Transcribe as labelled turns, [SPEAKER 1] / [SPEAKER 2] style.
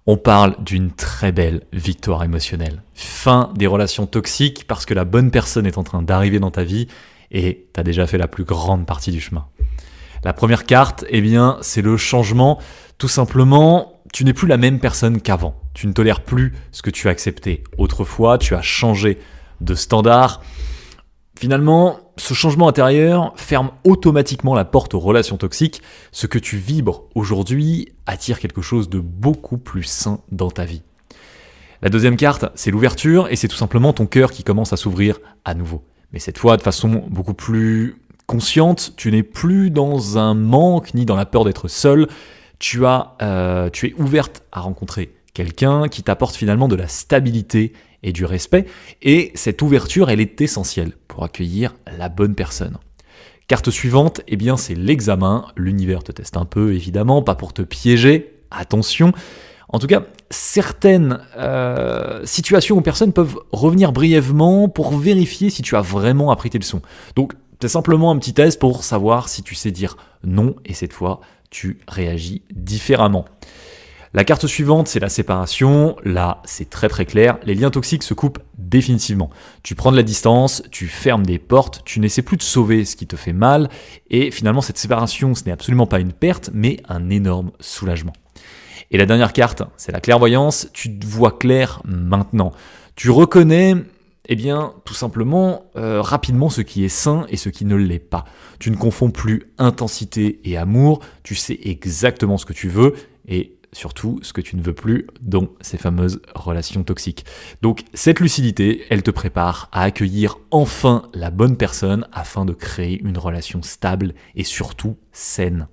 [SPEAKER 1] On parle d'une très belle victoire émotionnelle. Fin des relations toxiques parce que la bonne personne est en train d'arriver dans ta vie et t'as déjà fait la plus grande partie du chemin. La première carte, eh bien, c'est le changement. Tout simplement, tu n'es plus la même personne qu'avant. Tu ne tolères plus ce que tu as accepté. Autrefois, tu as changé de standard. Finalement, ce changement intérieur ferme automatiquement la porte aux relations toxiques. Ce que tu vibres aujourd'hui attire quelque chose de beaucoup plus sain dans ta vie. La deuxième carte, c'est l'ouverture et c'est tout simplement ton cœur qui commence à s'ouvrir à nouveau. Mais cette fois, de façon beaucoup plus consciente, tu n'es plus dans un manque ni dans la peur d'être seul. Tu es ouverte à rencontrer quelqu'un qui t'apporte finalement de la stabilité et du respect. Et cette ouverture, elle est essentielle pour accueillir la bonne personne. Carte suivante, eh bien, c'est l'examen. L'univers te teste un peu, évidemment, pas pour te piéger. Attention. En tout cas, certaines situations ou personnes peuvent revenir brièvement pour vérifier si tu as vraiment appris tes leçons. Donc, c'est simplement un petit test pour savoir si tu sais dire non et cette fois, tu réagis différemment. La carte suivante, c'est la séparation. Là, c'est très très clair. Les liens toxiques se coupent définitivement. Tu prends de la distance, tu fermes des portes, tu n'essaies plus de sauver ce qui te fait mal. Et finalement, cette séparation, ce n'est absolument pas une perte, mais un énorme soulagement. Et la dernière carte, c'est la clairvoyance. Tu te vois clair maintenant. Tu reconnais, eh bien, tout simplement, rapidement ce qui est sain et ce qui ne l'est pas. Tu ne confonds plus intensité et amour. Tu sais exactement ce que tu veux et surtout ce que tu ne veux plus dans ces fameuses relations toxiques. Donc cette lucidité, elle te prépare à accueillir enfin la bonne personne afin de créer une relation stable et surtout saine.